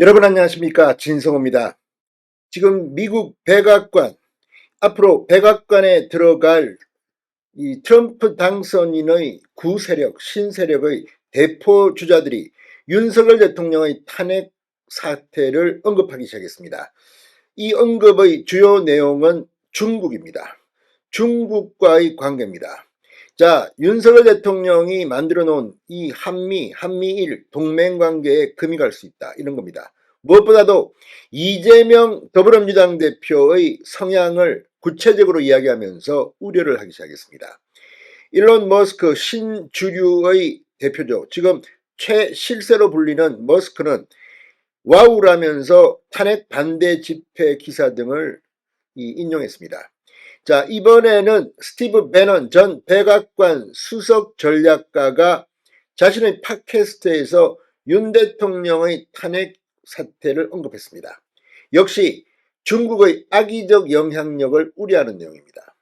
여러분 안녕하십니까, 진성호입니다. 지금 미국 백악관, 앞으로 백악관에 들어갈 이 트럼프 당선인의 구세력, 신세력의 대포 주자들이 윤석열 대통령의 탄핵 사태를 언급하기 시작했습니다. 이 언급의 주요 내용은 중국입니다. 중국과의 관계입니다. 자, 윤석열 대통령이 만들어 놓은 이 한미일 동맹관계에 금이 갈 수 있다, 이런 겁니다. 무엇보다도 이재명 더불어민주당 대표의 성향을 구체적으로 이야기하면서 우려를 하기 시작했습니다. 일론 머스크 신주류의 대표죠. 지금 최실세로 불리는 머스크는 와우라면서 탄핵 반대 집회 기사 등을 인용했습니다. 자, 이번에는 스티브 배넌 전 백악관 수석 전략가가 자신의 팟캐스트에서 윤 대통령의 탄핵 사태를 언급했습니다. 역시 중국의 악의적 영향력을 우려하는 내용입니다.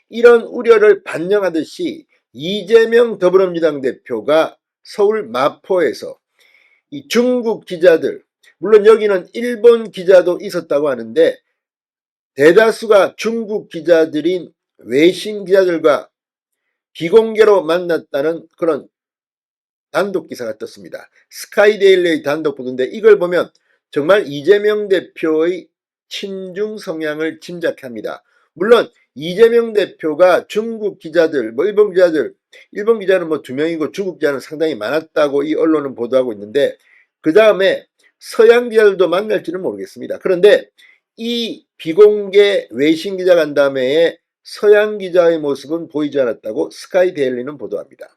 이런 우려를 반영하듯이 이재명 더불어민주당 대표가 서울 마포에서 이 중국 기자들, 물론 여기는 일본 기자도 있었다고 하는데 대다수가 중국 기자들인 외신 기자들과 비공개로 만났다는 그런 단독 기사가 떴습니다. 스카이데일리의 단독 보도인데 이걸 보면 정말 이재명 대표의 친중 성향을 짐작합니다. 물론 이재명 대표가 중국 기자들, 일본 기자는 2명이고 중국 기자는 상당히 많았다고 이 언론은 보도하고 있는데 그 다음에 서양 기자들도 만날지는 모르겠습니다. 그런데 이 비공개 외신 기자 간담회에 서양 기자의 모습은 보이지 않았다고 스카이데일리는 보도합니다.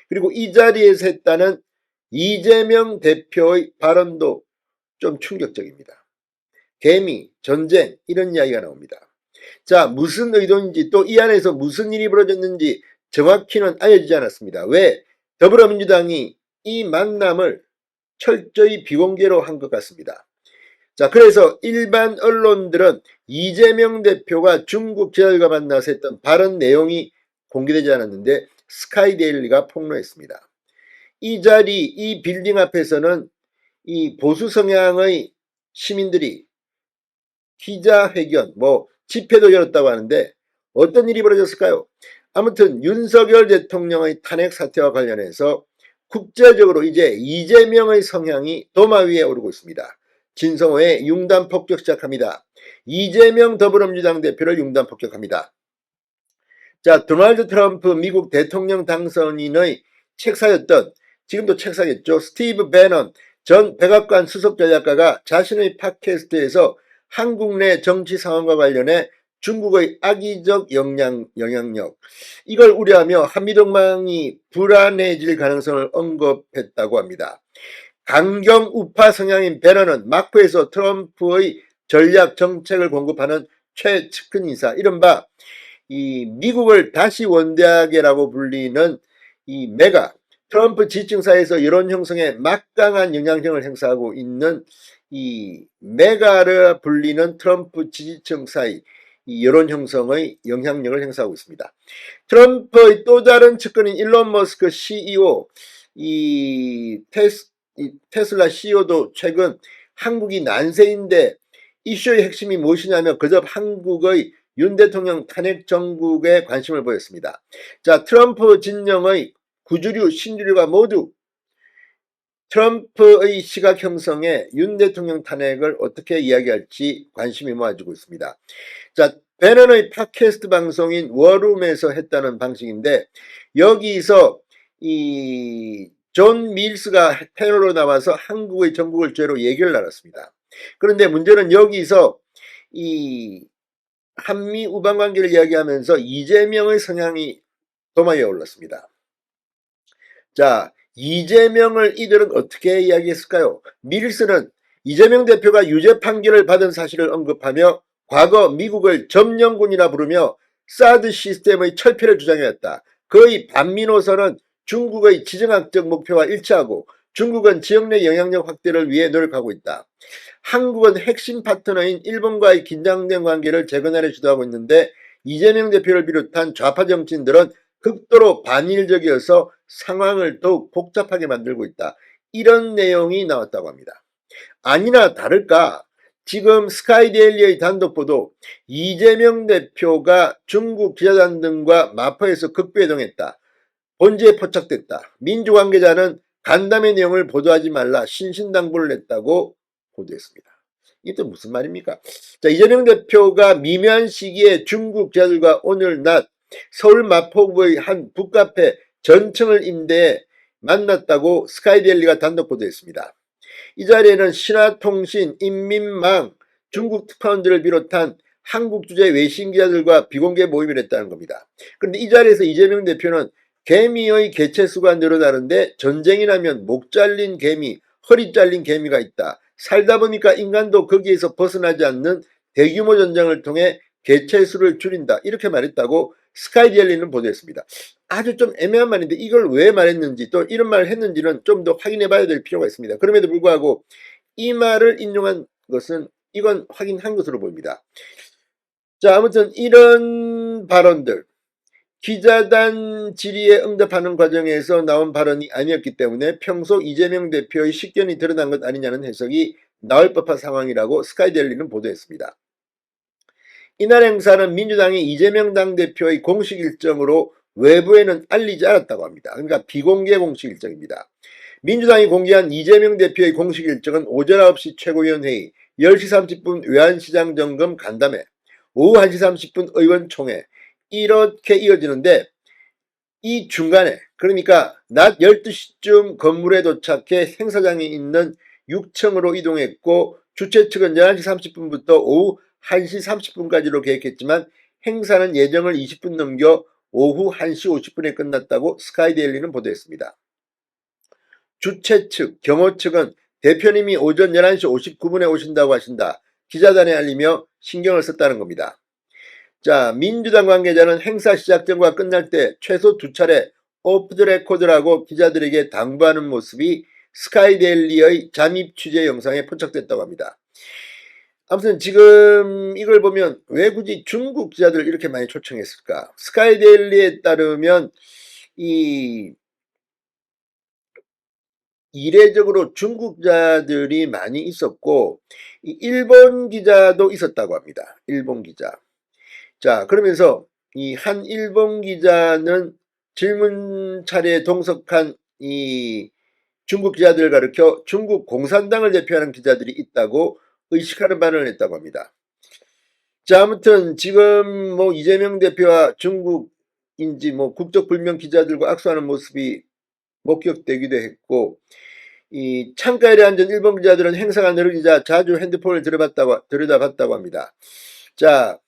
그리고 이 자리에서 했다는 이재명 대표의 발언도 좀 충격적입니다. 개미, 전쟁 이런 이야기가 나옵니다. 자, 무슨 의도인지 또 이 안에서 무슨 일이 벌어졌는지 정확히는 알려지지 않았습니다. 왜? 더불어민주당이 이 만남을 철저히 비공개로 한 것 같습니다. 자, 그래서 일반 언론들은 이재명 대표가 중국 기자들과 만나서 했던 발언 내용이 공개되지 않았는데 스카이데일리가 폭로했습니다. 이 자리, 이 빌딩 앞에서는 이 보수 성향의 시민들이 기자회견, 집회도 열었다고 하는데 어떤 일이 벌어졌을까요? 아무튼 윤석열 대통령의 탄핵 사태와 관련해서 국제적으로 이제 이재명의 성향이 도마 위에 오르고 있습니다. 진성호의 융단 폭격 시작합니다. 이재명 더불어민주당 대표를 융단 폭격합니다. 자, 도널드 트럼프 미국 대통령 당선인의 책사였던, 지금도 책사겠죠, 스티브 배넌 전 백악관 수석 전략가가 자신의 팟캐스트에서 한국 내 정치 상황과 관련해 중국의 악의적 영향력, 이걸 우려하며 한미동맹이 불안해질 가능성을 언급했다고 합니다. 강경 우파 성향인 배넌은 마포에서 트럼프의 전략 정책을 공급하는 최측근 인사, 이른바 이 미국을 다시 원대하게라고 불리는 이 메가 트럼프 지지층사이에서 여론 형성에 막강한 영향력을 행사하고 있는 이 메가를 불리는 트럼프 지지층 사이 이 여론 형성의 영향력을 행사하고 있습니다. 트럼프의 또 다른 측근인 일론 머스크 CEO, 테슬라 CEO도 최근 한국이 난세인데 이슈의 핵심이 무엇이냐며 그저 한국의 윤 대통령 탄핵 정국에 관심을 보였습니다. 자, 트럼프 진영의 구주류, 신주류가 모두 트럼프의 시각 형성에 윤 대통령 탄핵을 어떻게 이야기할지 관심이 모아지고 있습니다. 자, 배넌의 팟캐스트 방송인 워룸에서 했다는 방식인데 여기서 이 존 밀스가 패널로 나와서 한국의 전국을 죄로 얘기를 나눴습니다. 그런데 문제는 여기서 이 한미 우방 관계를 이야기하면서 이재명의 성향이 도마 위에 올랐습니다. 자, 이재명을 이들은 어떻게 이야기했을까요? 밀스는 이재명 대표가 유죄 판결을 받은 사실을 언급하며 과거 미국을 점령군이라 부르며 사드 시스템의 철폐를 주장했다. 그의 반미노선은 중국의 지정학적 목표와 일치하고 중국은 지역 내 영향력 확대를 위해 노력하고 있다. 한국은 핵심 파트너인 일본과의 긴장된 관계를 재건하려 주도하고 있는데 이재명 대표를 비롯한 좌파 정치인들은 극도로 반일적이어서 상황을 더욱 복잡하게 만들고 있다. 이런 내용이 나왔다고 합니다. 아니나 다를까 지금 스카이데일리의 단독 보도 이재명 대표가 중국 기자단 등과 마포에서 극비회동했다. 본지에 포착됐다. 민주관계자는 간담회 내용을 보도하지 말라 신신당부를 냈다고 보도했습니다. 이게 또 무슨 말입니까? 자, 이재명 대표가 미묘한 시기에 중국 기자들과 오늘 낮 서울 마포구의 한 북카페 전층을 임대해 만났다고 스카이데일리가 단독 보도했습니다. 이 자리에는 신화통신, 인민망, 중국 특파원들을 비롯한 한국 주재 외신 기자들과 비공개 모임을 했다는 겁니다. 그런데 이 자리에서 이재명 대표는 개미의 개체수가 늘어나는데 전쟁이 나면 목 잘린 개미, 허리 잘린 개미가 있다. 살다 보니까 인간도 거기에서 벗어나지 않는 대규모 전쟁을 통해 개체수를 줄인다. 이렇게 말했다고 스카이데일리는 보도했습니다. 아주 좀 애매한 말인데 이걸 왜 말했는지 또 이런 말을 했는지는 좀 더 확인해 봐야 될 필요가 있습니다. 그럼에도 불구하고 이 말을 인용한 것은 이건 확인한 것으로 보입니다. 자, 아무튼 이런 발언들 기자단 질의에 응답하는 과정에서 나온 발언이 아니었기 때문에 평소 이재명 대표의 식견이 드러난 것 아니냐는 해석이 나올 법한 상황이라고 스카이데일리는 보도했습니다. 이날 행사는 민주당의 이재명 당대표의 공식 일정으로 외부에는 알리지 않았다고 합니다. 그러니까 비공개 공식 일정입니다. 민주당이 공개한 이재명 대표의 공식 일정은 오전 9시 최고위원회의, 10시 30분 외환시장 점검 간담회, 오후 1시 30분 의원총회 이렇게 이어지는데 이 중간에 그러니까 낮 12시쯤 건물에 도착해 행사장이 있는 6층으로 이동했고 주최 측은 11시 30분부터 오후 1시 30분까지로 계획했지만 행사는 예정을 20분 넘겨 오후 1시 50분에 끝났다고 스카이데일리는 보도했습니다. 주최 측, 경호 측은 대표님이 오전 11시 59분에 오신다고 하신다. 기자단에 알리며 신경을 썼다는 겁니다. 자, 민주당 관계자는 행사 시작 전과 끝날 때 최소 2차례 오프 더 레코드라고 기자들에게 당부하는 모습이 스카이데일리의 잠입 취재 영상에 포착됐다고 합니다. 아무튼 지금 이걸 보면 왜 굳이 중국 기자들을 이렇게 많이 초청했을까? 스카이데일리에 따르면 이례적으로 중국 기자들이 많이 있었고 일본 기자도 있었다고 합니다. 일본 기자. 자, 그러면서 이 한 일본 기자는 질문 차례에 동석한 이 중국 기자들을 가리켜 중국 공산당을 대표하는 기자들이 있다고 의식하는 발언을 했다고 합니다. 자, 아무튼 지금 뭐 이재명 대표와 중국인지 뭐 국적불명 기자들과 악수하는 모습이 목격되기도 했고 이 창가에 앉은 일본 기자들은 행사가 늘어지자 자주 핸드폰을 들여다봤다고 합니다. 자,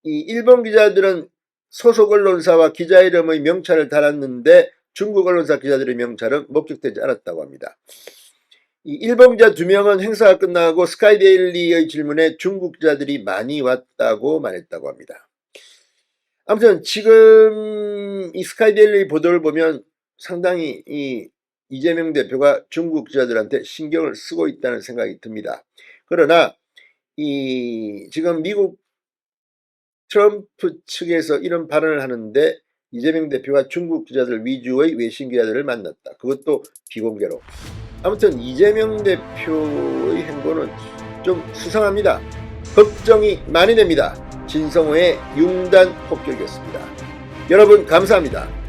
이 일본 기자들은 소속 언론사와 기자 이름의 명찰을 달았는데 중국 언론사 기자들의 명찰은 목격되지 않았다고 합니다. 이 일본 기자 2명은 행사가 끝나고 스카이데일리의 질문에 중국 기자들이 많이 왔다고 말했다고 합니다. 아무튼 지금 이 스카이데일리 보도를 보면 상당히 이 이재명 대표가 중국 기자들한테 신경을 쓰고 있다는 생각이 듭니다. 그러나 이 지금 미국 트럼프 측에서 이런 발언을 하는데 이재명 대표가 중국 기자들 위주의 외신 기자들을 만났다. 그것도 비공개로. 아무튼 이재명 대표의 행보는 좀 수상합니다. 걱정이 많이 됩니다. 진성호의 융단 폭격이었습니다. 여러분 감사합니다.